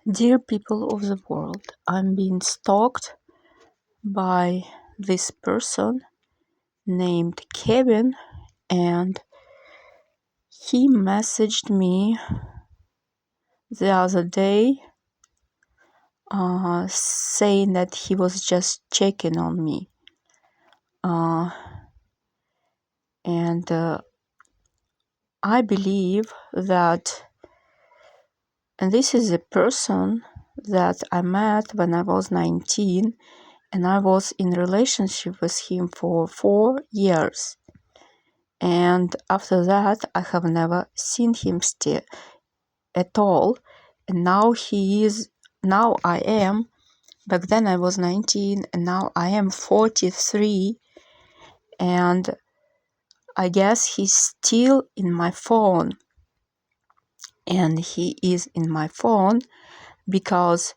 Dear people of the world, I'm being stalked by this person named Kevin, and he messaged me the other day saying that he was just checking on me. And I believe that, and this is a person that I met when I was 19, and I was in relationship with him for 4 years. And after that, I have never seen him still at all. And now back then I was 19, and now I am 43. And I guess he's still in my phone. And he is in my phone because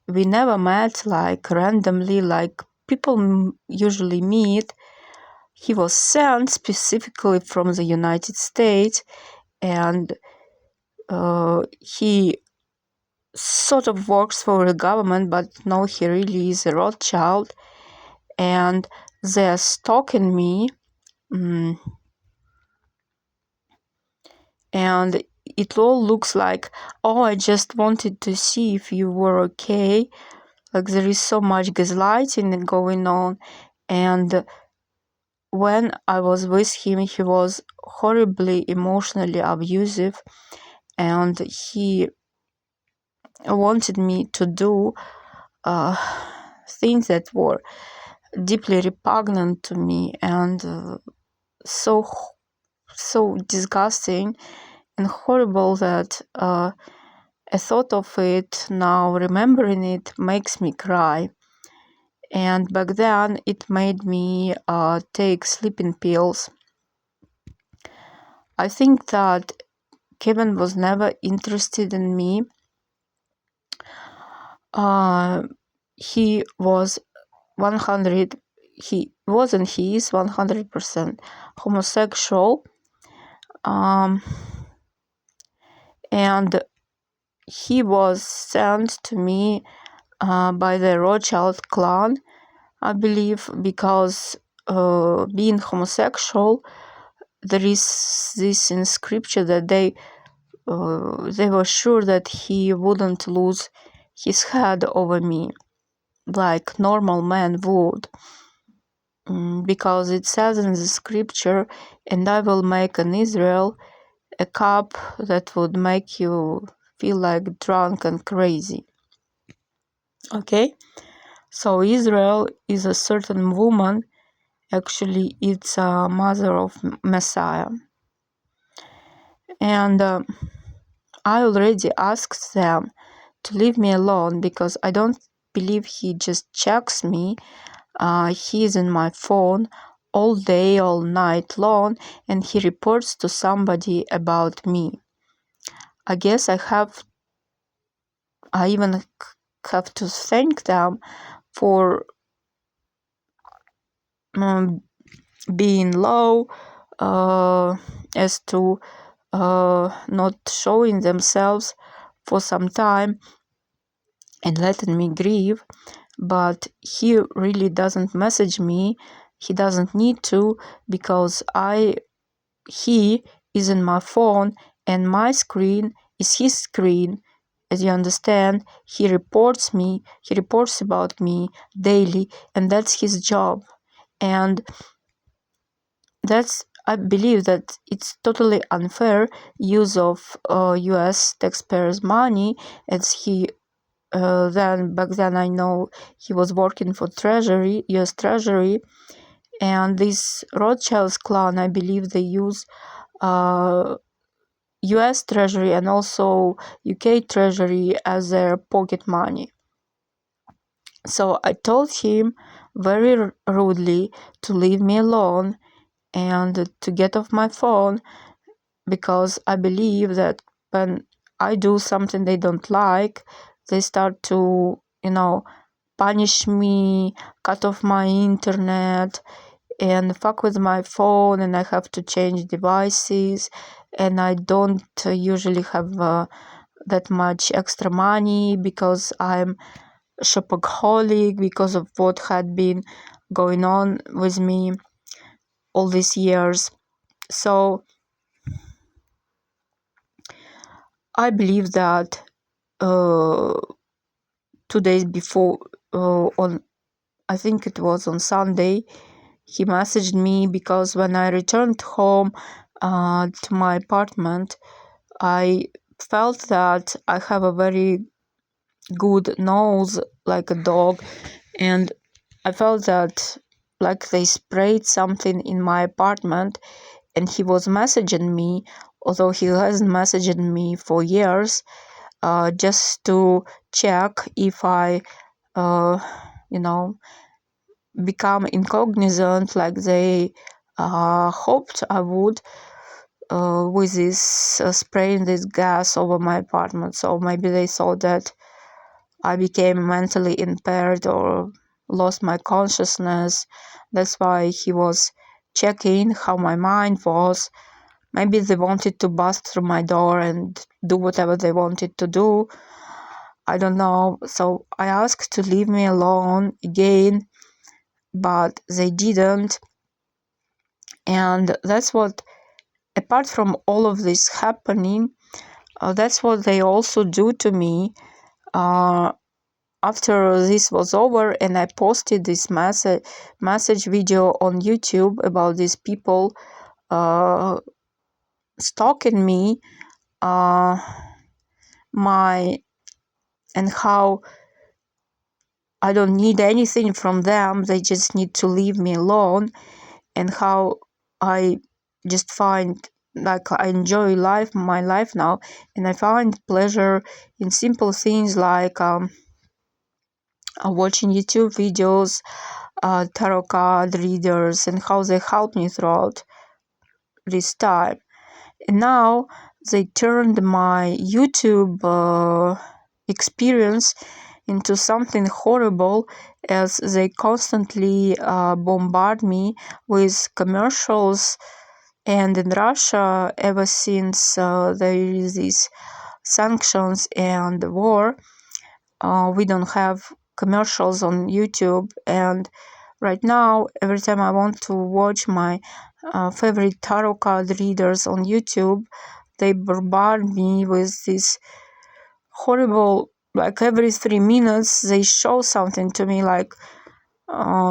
we never met like randomly, like people usually meet. He was sent specifically from the United States, and he sort of works for the government, but no, he really is a Rothschild, and they're stalking me. And it all looks like, oh, I just wanted to see if you were okay. Like there is so much gaslighting going on. And when I was with him, he was horribly emotionally abusive, and he wanted me to do things that were deeply repugnant to me and so disgusting and horrible that a thought of it now, remembering it, makes me cry. And back then it made me take sleeping pills. I think that Kevin was never interested in me. He was 100% homosexual, and he was sent to me by the Rothschild clan, I believe, because being homosexual, there is this in scripture that they were sure that he wouldn't lose his head over me like normal men would, because it says in the scripture, and I will make in Israel a cup that would make you feel like drunk and crazy. Okay, so Israel is a certain woman. Actually, it's a mother of Messiah. And I already asked them to leave me alone because I don't believe he just checks me. He's in my phone all day, all night long, and he reports to somebody about me. I guess I even have to thank them for being low as to not showing themselves for some time and letting me grieve. But he really doesn't message me. He doesn't need to, because he is in my phone and my screen is his screen. As you understand, he reports about me daily, and that's his job. And I believe that it's totally unfair use of US taxpayers' money, as he back then I know he was working for US Treasury, and this Rothschild's clan, I believe they use US Treasury and also UK Treasury as their pocket money. So I told him very rudely to leave me alone and to get off my phone, because I believe that when I do something they don't like, they start to, punish me, cut off my internet, and fuck with my phone, and I have to change devices, and I don't usually have that much extra money because I'm shopaholic, because of what had been going on with me all these years. So I believe that 2 days before, on I think it was on Sunday, he messaged me because when I returned home to my apartment, I felt that I have a very good nose like a dog, and I felt that like they sprayed something in my apartment, and he was messaging me, although he hasn't messaged me for years, just to check if I, you know, become incognizant like they hoped I would, with this spraying this gas over my apartment. So maybe they thought that I became mentally impaired or lost my consciousness. That's why he was checking how my mind was. Maybe they wanted to bust through my door and do whatever they wanted to do. I don't know. So I asked to leave me alone again, but they didn't. And that's what, apart from all of this happening, that's what they also do to me. After this was over and I posted this message video on YouTube about these people stalking me, and how I don't need anything from them, they just need to leave me alone, and how I just find like I enjoy my life now, and I find pleasure in simple things like watching YouTube videos, tarot card readers, and how they helped me throughout this time. And now they turned my YouTube experience into something horrible, as they constantly bombard me with commercials. And in Russia, ever since there is these sanctions and war, we don't have commercials on YouTube. And right now, every time I want to watch my favorite tarot card readers on YouTube, they bombard me with this horrible, like every 3 minutes they show something to me, like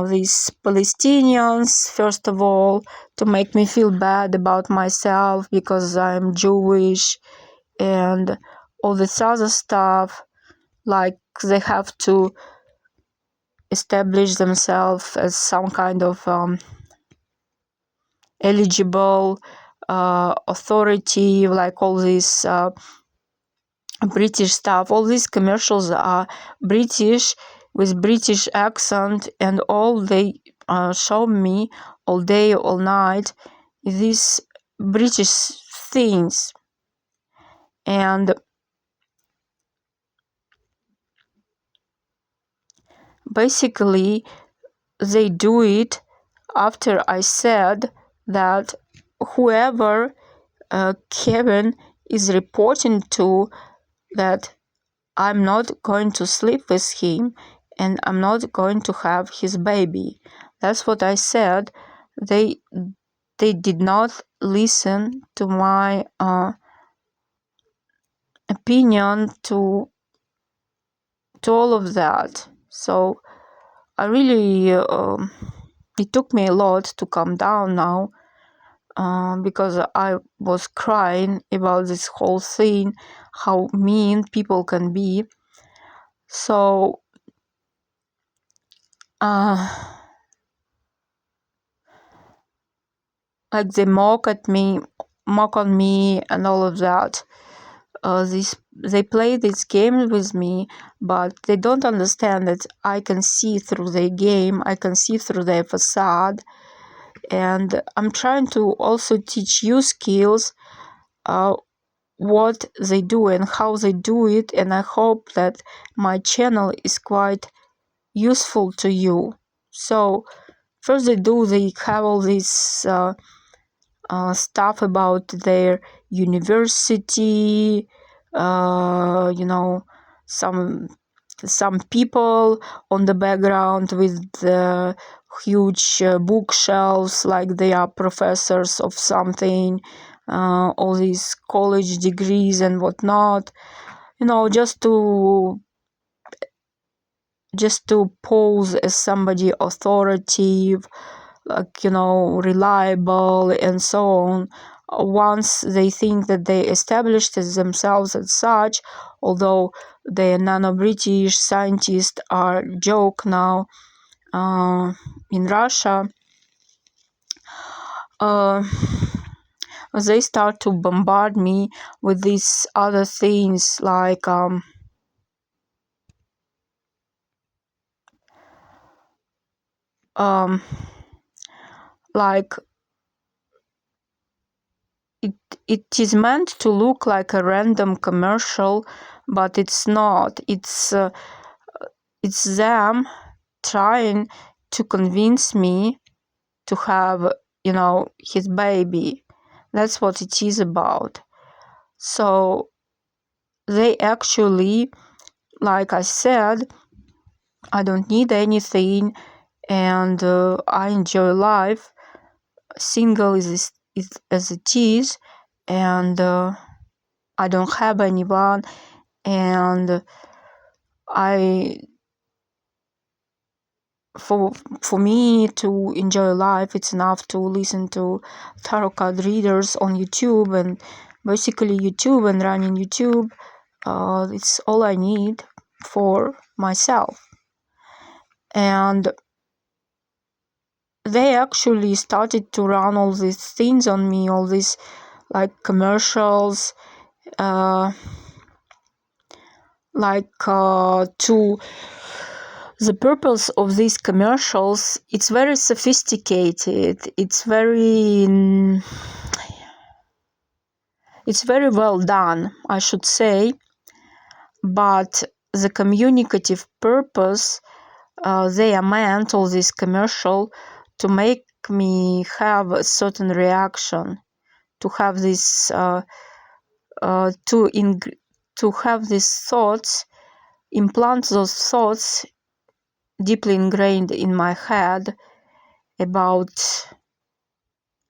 these Palestinians, first of all, to make me feel bad about myself because I'm Jewish, and all this other stuff, like they have to establish themselves as some kind of eligible authority, like all this British stuff. All these commercials are British with British accent, and all they show me all day, all night, these British things. And basically, they do it after I said that whoever Kevin is reporting to, that I'm not going to sleep with him and I'm not going to have his baby. That's what I said. They did not listen to my opinion to all of that. So I really it took me a lot to calm down now, because I was crying about this whole thing, how mean people can be. So like they mock on me and all of that. They play this game with me, but they don't understand that I can see through their game, I can see through their facade. And I'm trying to also teach you skills, what they do and how they do it, and I hope that my channel is quite useful to you. So first they have all this stuff about their university, some people on the background with huge bookshelves, like they are professors of something, all these college degrees and whatnot, just to pose as somebody authoritative, like, reliable and so on. Once they think that they established themselves as such, although the nano-British scientists are joke now in Russia, they start to bombard me with these other things like it is meant to look like a random commercial, but it's not. It's them trying to convince me to have, his baby. That's what it is about. So they actually, like I said, I don't need anything, and I enjoy life, single as it is, and I don't have anyone, and for me to enjoy life, it's enough to listen to tarot card readers on YouTube, and basically YouTube and running YouTube. It's all I need for myself. And they actually started to run all these things on me, all these like commercials, to the purpose of these commercials. It's very sophisticated, it's very well done, I should say, but the communicative purpose, they are meant, all this commercial, to make me have a certain reaction, to have this to have these thoughts, implant those thoughts deeply ingrained in my head about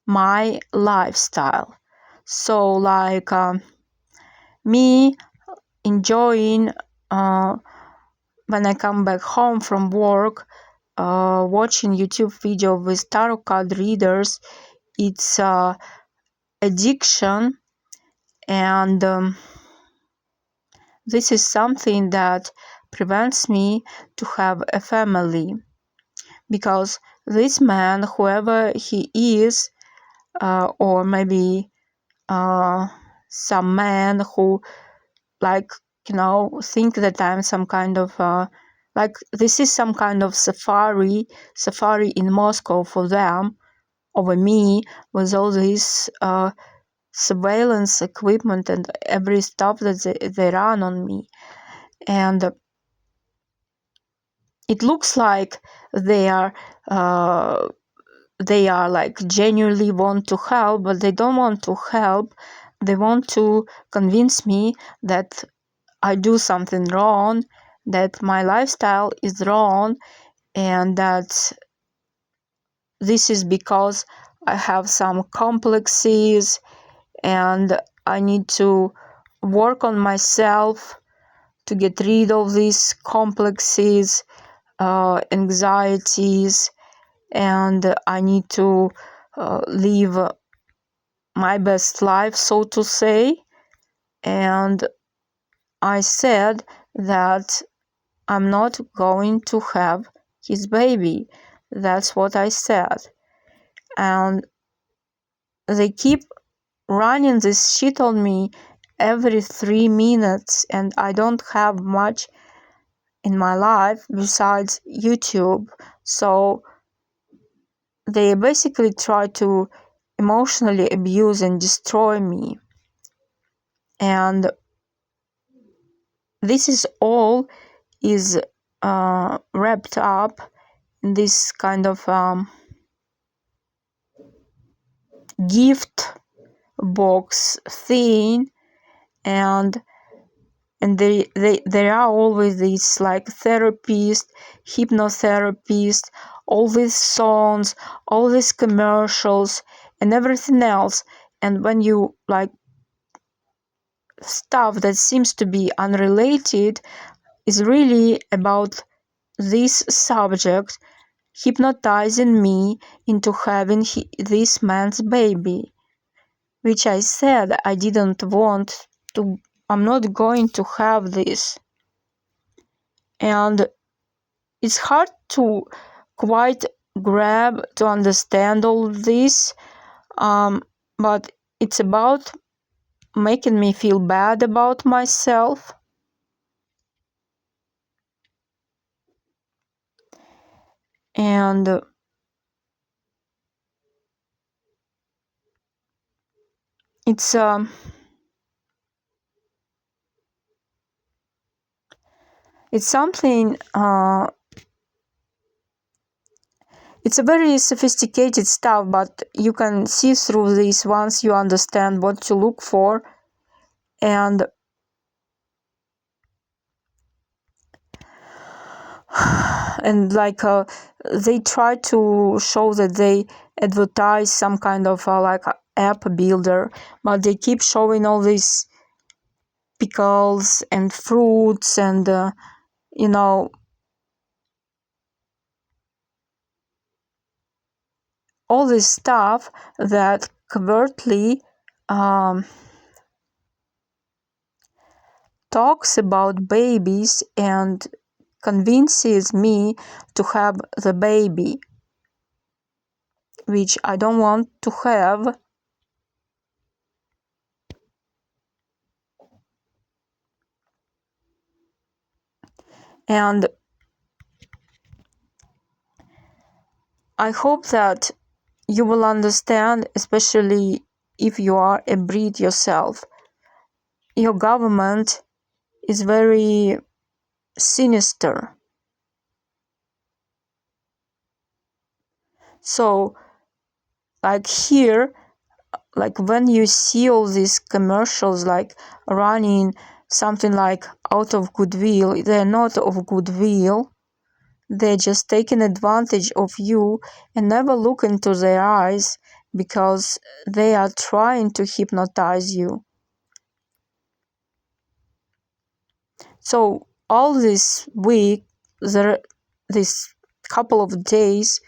my lifestyle. So like me enjoying when I come back home from work, watching YouTube video with tarot card readers, it's addiction, and this is something that prevents me to have a family, because this man, whoever he is, or maybe some man who think that I'm some kind of this is some kind of safari in Moscow for them over me, with all this surveillance equipment and every stuff that they run on me. And it looks like they are like genuinely want to help, but they don't want to help. They want to convince me that I do something wrong, that my lifestyle is wrong, and that this is because I have some complexes and I need to work on myself to get rid of these complexes, anxieties, and I need to live my best life, so to say. And I said that I'm not going to have his baby. That's what I said. And they keep running this shit on me every 3 minutes, and I don't have much in my life besides YouTube. So they basically try to emotionally abuse and destroy me. And this is all is wrapped up in this kind of gift box thing, and and there are always these like therapists, hypnotherapists, all these songs, all these commercials, and everything else. And when you like stuff that seems to be unrelated is really about this subject hypnotizing me into having this man's baby, which I said I didn't want to. I'm not going to have this. And it's hard to quite grab to understand all this, but it's about making me feel bad about myself. And it's something. It's a very sophisticated stuff, but you can see through this once you understand what to look for. And like they try to show that they advertise some kind of like app builder, but they keep showing all these pickles and fruits and you know, all this stuff that covertly talks about babies and convinces me to have the baby, which I don't want to have. And I hope that you will understand, especially if you are a breed yourself. Your government is very sinister. So, like here, like when you see all these commercials like running something like out of goodwill, they're not of goodwill. They're just taking advantage of you and never look into their eyes because they are trying to hypnotize you. So all this week, this couple of days,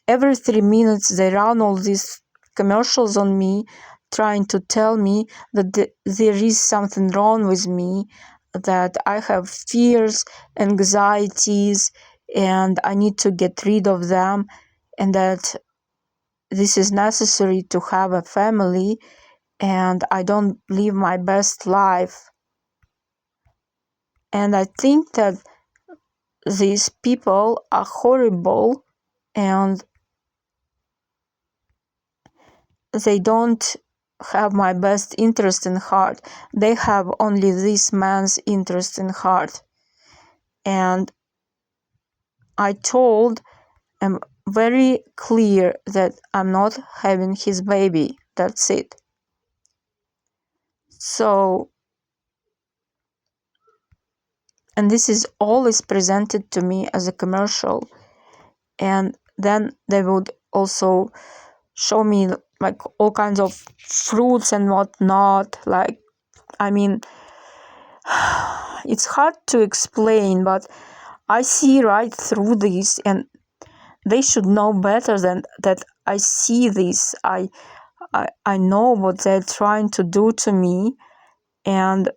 every 3 minutes they run all these commercials on me, trying to tell me that there is something wrong with me, that I have fears, anxieties, and I need to get rid of them, and that this is necessary to have a family, and I don't live my best life. And I think that these people are horrible, and they don't have my best interest in heart. They have only this man's interest in heart. And I told him very clear that I'm not having his baby. That's it. So, and this is always presented to me as a commercial. And then they would also show me like all kinds of fruits and whatnot. Like, I mean, it's hard to explain, but I see right through this, and they should know better than that. I see this. I know what they're trying to do to me, and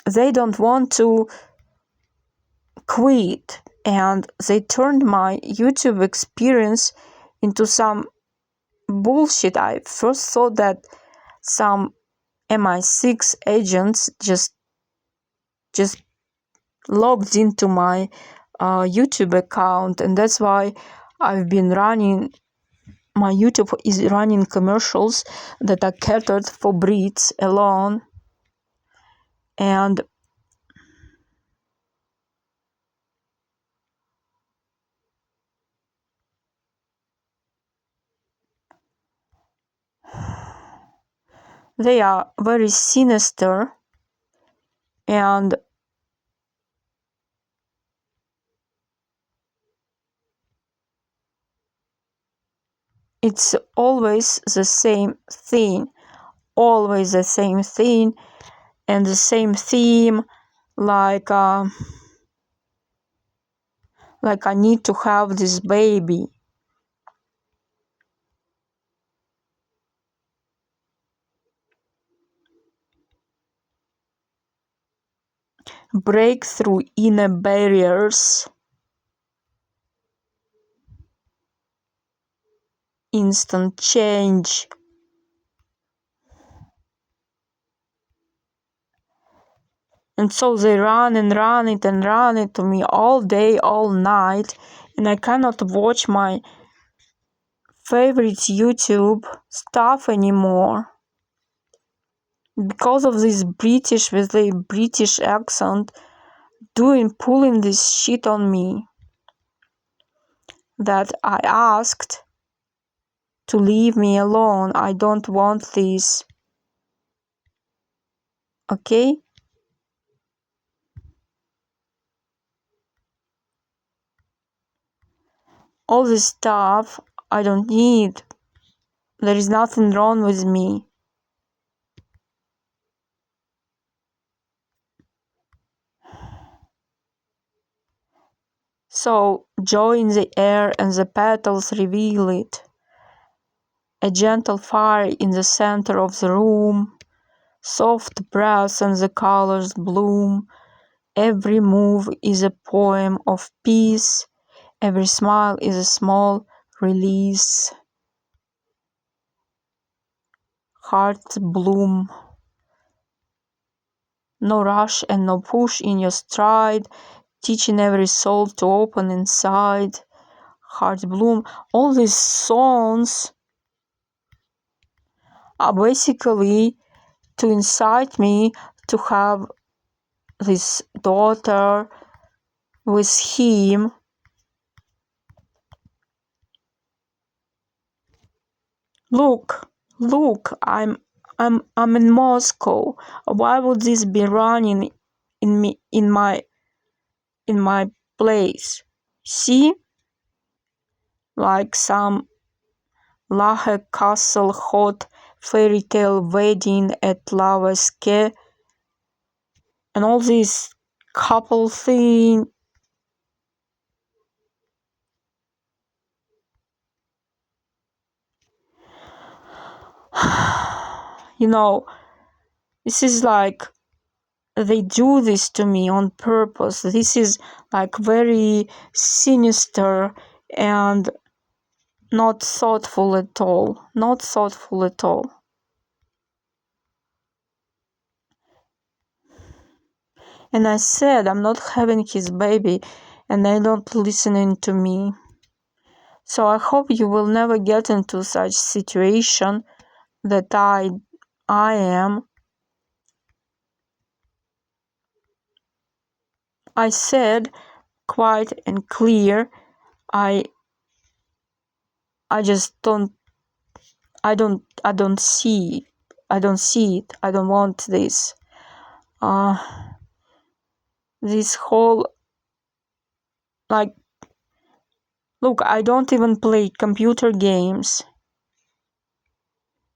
they don't want to quit. And they turned my YouTube experience into some bullshit. I first thought that some MI6 agents just logged into my YouTube account, and that's why I've been running. My YouTube is running commercials that are catered for breeds alone, and they are very sinister. and it's always the same thing, always the same thing, and the same theme, like I need to have this baby. Break through inner barriers. Instant change. And so they run and run it to me all day, all night, and I cannot watch my favorite YouTube stuff anymore. Because of this British with a British accent pulling this shit on me, that I asked to leave me alone. I don't want this. Okay? All this stuff I don't need. There is nothing wrong with me. So, joy in the air and the petals reveal it. A gentle fire in the center of the room. Soft breath and the colors bloom. Every move is a poem of peace. Every smile is a small release. Hearts bloom. No rush and no push in your stride. Teaching every soul to open inside. Hearts bloom. All these songs are basically to incite me to have this daughter with him. Look, I'm in Moscow. Why would this be running in my place? See? Like some Lahe Castle hot fairy tale wedding at Lover's Quay and all this couple thing. You know, this is like they do this to me on purpose. This is like very sinister and not thoughtful at all. Not thoughtful at all. And I said I'm not having his baby and they don't listening to me. So I hope you will never get into such situation that I am. I said quite and clear, I just don't see it. I don't want this. This whole, like, look, I don't even play computer games.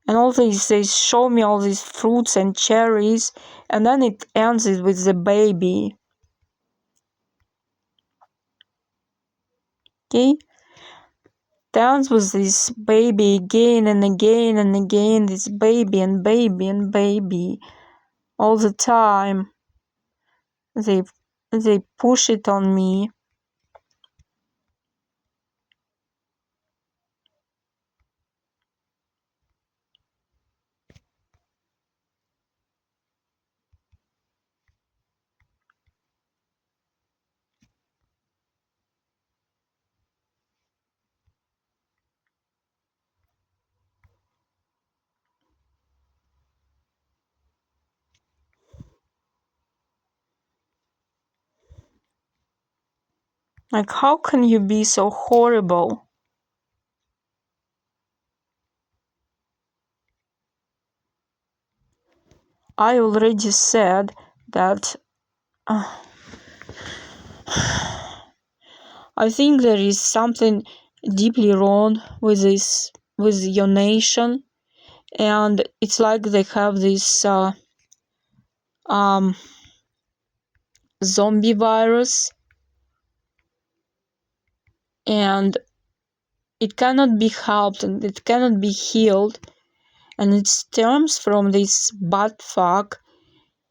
And all these, they show me all these fruits and cherries, and then it ends it with the baby. Okay? Dance with this baby again and again and again, this baby and baby and baby. All the time. They push it on me. Like, how can you be so horrible? I already said that I think there is something deeply wrong with your nation, and it's like they have this zombie virus, and it cannot be helped and it cannot be healed, and it stems from this butt fuck.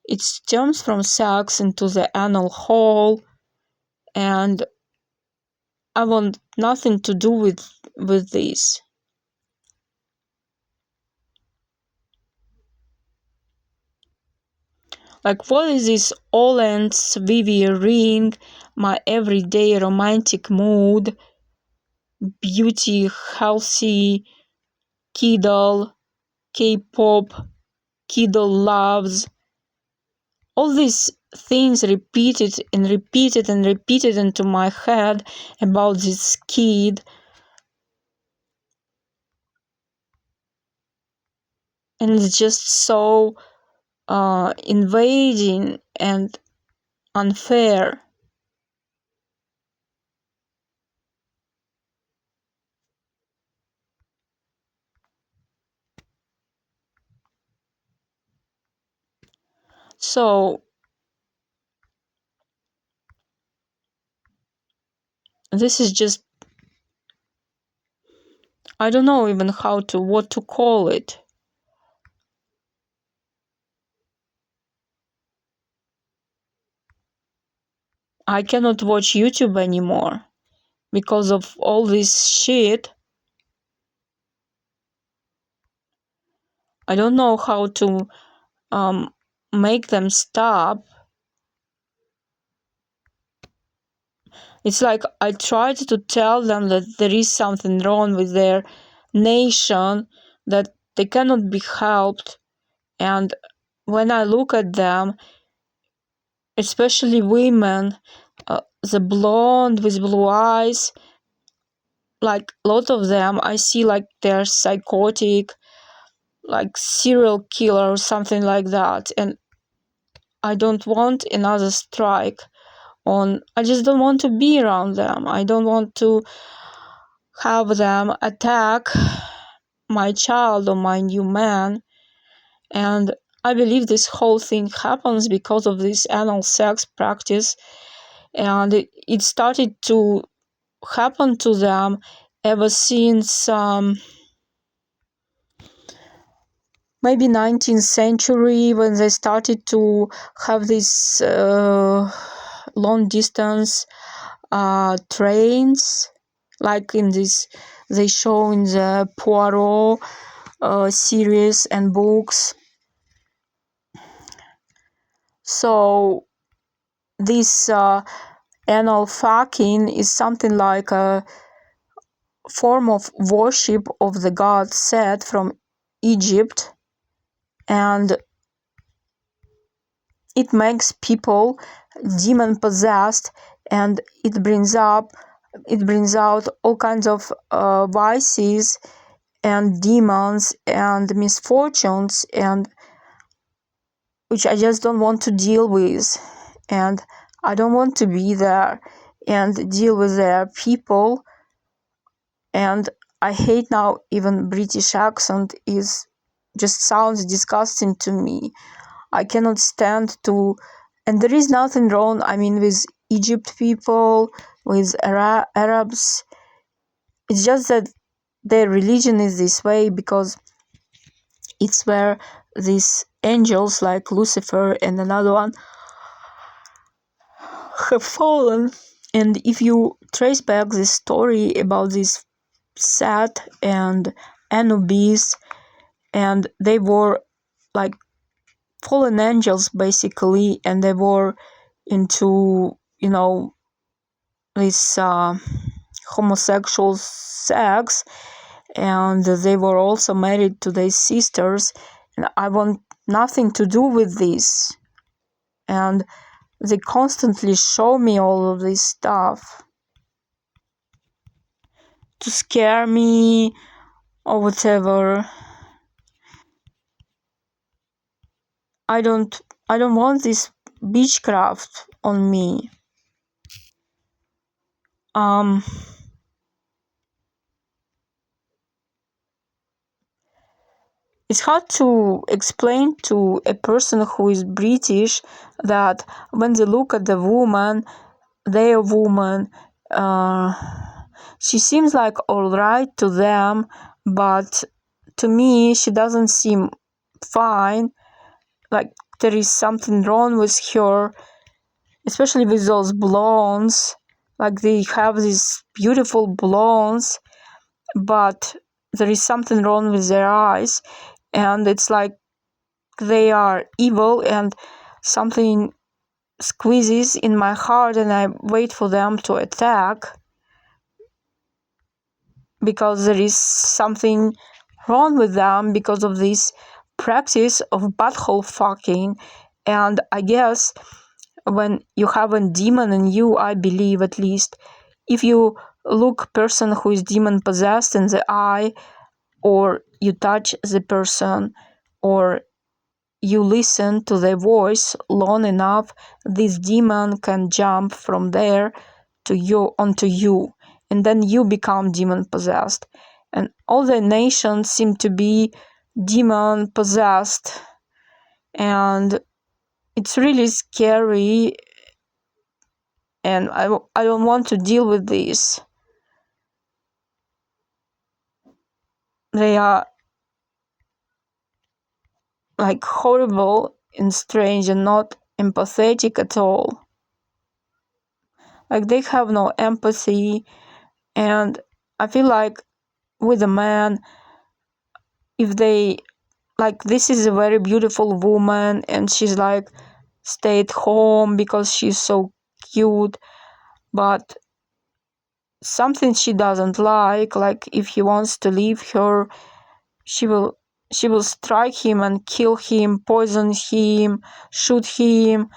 It stems from sex into the anal hole, and I want nothing to do with this. Like, what is this all ends Vivi ring, my everyday romantic mood, beauty, healthy, Kiddle, K-pop, Kiddle loves, all these things repeated and repeated and repeated into my head about this kid. And it's just so invading and unfair. So this is just, I don't know even what to call it. I cannot watch YouTube anymore because of all this shit. I don't know how to make them stop. It's like I tried to tell them that there is something wrong with their nation, that they cannot be helped. And when I look at them, especially women, the blonde with blue eyes, like a lot of them, I see like they're psychotic, like serial killer or something like that. And I don't want another strike on, I just don't want to be around them. I don't want to have them attack my child or my new man. And I believe this whole thing happens because of this anal sex practice, and it started to happen to them ever since maybe 19th century, when they started to have this long distance trains, like in this they show in the Poirot series and books. So this anal fucking is something like a form of worship of the god Set from Egypt, and it makes people demon possessed, and it brings out all kinds of vices and demons and misfortunes, and which I just don't want to deal with, and I don't want to be there and deal with their people. And I hate now even British accent is just sounds disgusting to me. I cannot stand to, and there is nothing wrong, I mean, with Egypt people, with Arabs. It's just that their religion is this way because it's where these angels like Lucifer and another one have fallen. And if you trace back this story about this Set and Anubis, and they were like fallen angels basically, and they were into, this homosexual sex, and they were also married to their sisters, and I want nothing to do with this. And they constantly show me all of this stuff to scare me or whatever. I don't want this witchcraft on me. It's hard to explain to a person who is British that when they look at the woman, their woman, she seems like alright to them, but to me she doesn't seem fine. Like there is something wrong with her, especially with those blondes. Like they have these beautiful blondes, but there is something wrong with their eyes, and it's like they are evil, and something squeezes in my heart and I wait for them to attack because there is something wrong with them because of this practice of butthole fucking. And I guess when you have a demon in you, I believe at least, if you look person who is demon possessed in the eye, or you touch the person, or you listen to their voice long enough, this demon can jump from there to you onto you, and then you become demon possessed. And all the nations seem to be demon possessed, and it's really scary, and I don't want to deal with this. They are like horrible and strange and not empathetic at all. Like they have no empathy, and I feel like with a man, if they, like, this is a very beautiful woman and she's like stay at home because she's so cute, but something she doesn't like if he wants to leave her, she will strike him and kill him, poison him, shoot him,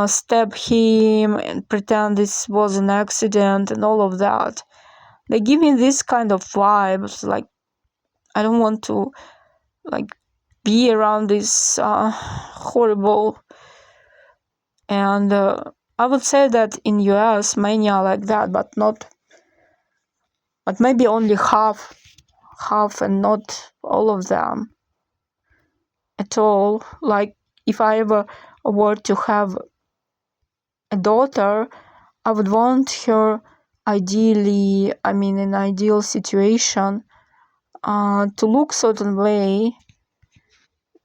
stab him, and pretend this was an accident and all of that. They give me this kind of vibes. Like I don't want to like be around this horrible. And I would say that in US many are like that, but maybe only half and not all of them at all. Like if I ever were to have a daughter, I would want her ideally, I mean in ideal situation, to look certain way.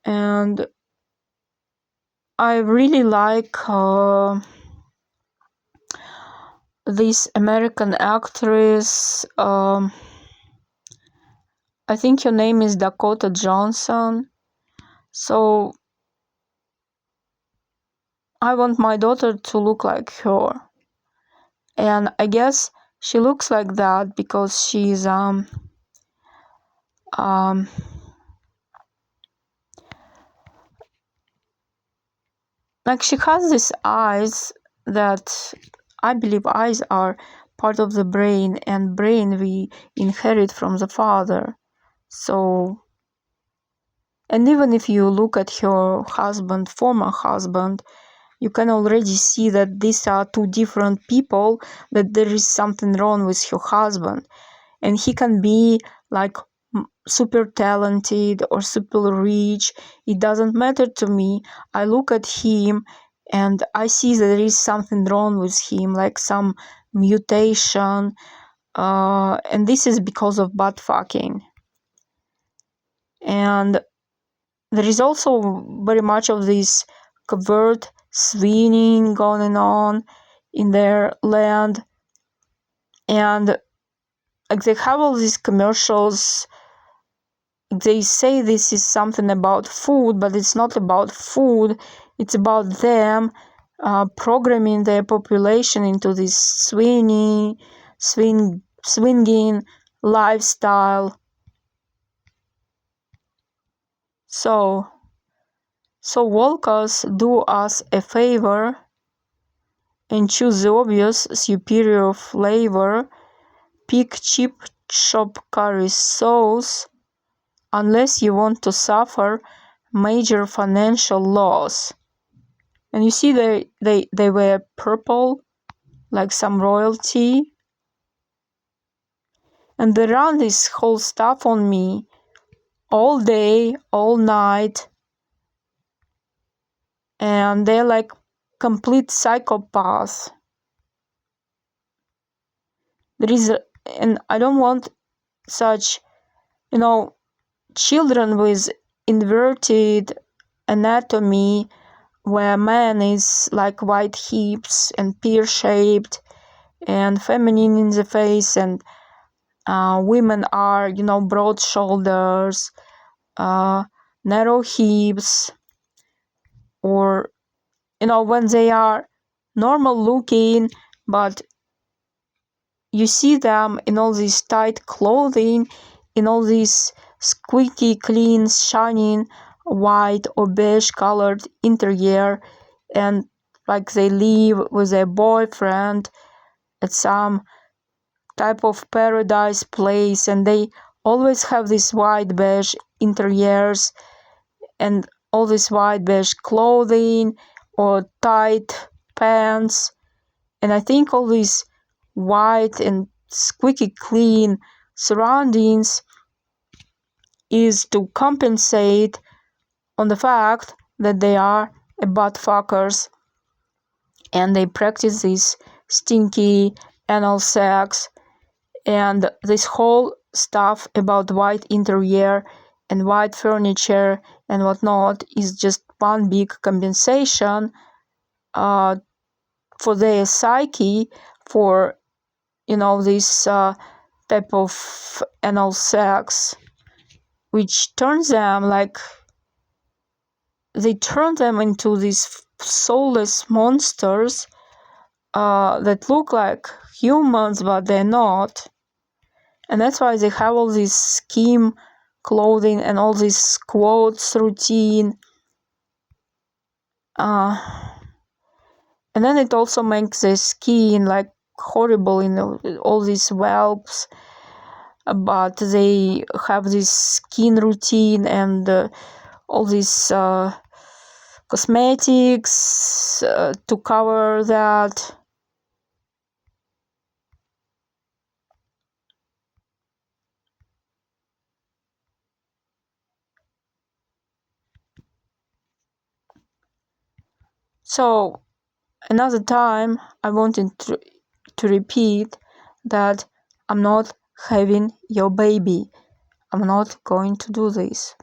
And I really like this American actress, I think her name is Dakota Johnson. So I want my daughter to look like her. And I guess she looks like that because she's like she has these eyes that I believe eyes are part of the brain, and brain we inherit from the father. So, and even if you look at her husband, former husband, you can already see that these are two different people, that there is something wrong with her husband. And he can be like super talented or super rich. It doesn't matter to me. I look at him and I see that there is something wrong with him, like some mutation. And this is because of butt fucking. And there is also very much of this covert swinging going on in their land. And like they have all these commercials. They say this is something about food, but it's not about food. It's about them programming their population into this swinging lifestyle. So workers, do us a favor and choose the obvious superior flavor. Pick cheap shop curry sauce unless you want to suffer major financial loss. And you see they were purple, like some royalty. And they run this whole stuff on me all day, all night. And they're like complete psychopaths. And I don't want such, children with inverted anatomy where man is like white hips and pear-shaped and feminine in the face, and women are, broad shoulders, narrow hips, or, when they are normal looking, but you see them in all this tight clothing, in all this squeaky clean, shining white or beige colored interior, and like they live with their boyfriend at some type of paradise place, and they always have these white beige interiors and all this white beige clothing or tight pants. And I think all these white and squeaky clean surroundings is to compensate on the fact that they are butt fuckers and they practice this stinky anal sex, and this whole stuff about white interior and white furniture and whatnot is just one big compensation for their psyche for this type of anal sex, which turns them they turn them into these soulless monsters that look like humans, but they're not. And that's why they have all this scheme clothing and all this quotes routine. And then it also makes their skin like horrible in all these whelps, but they have this skin routine and all these cosmetics to cover that. So another time I wanted to repeat that I'm not having your baby. I'm not going to do this.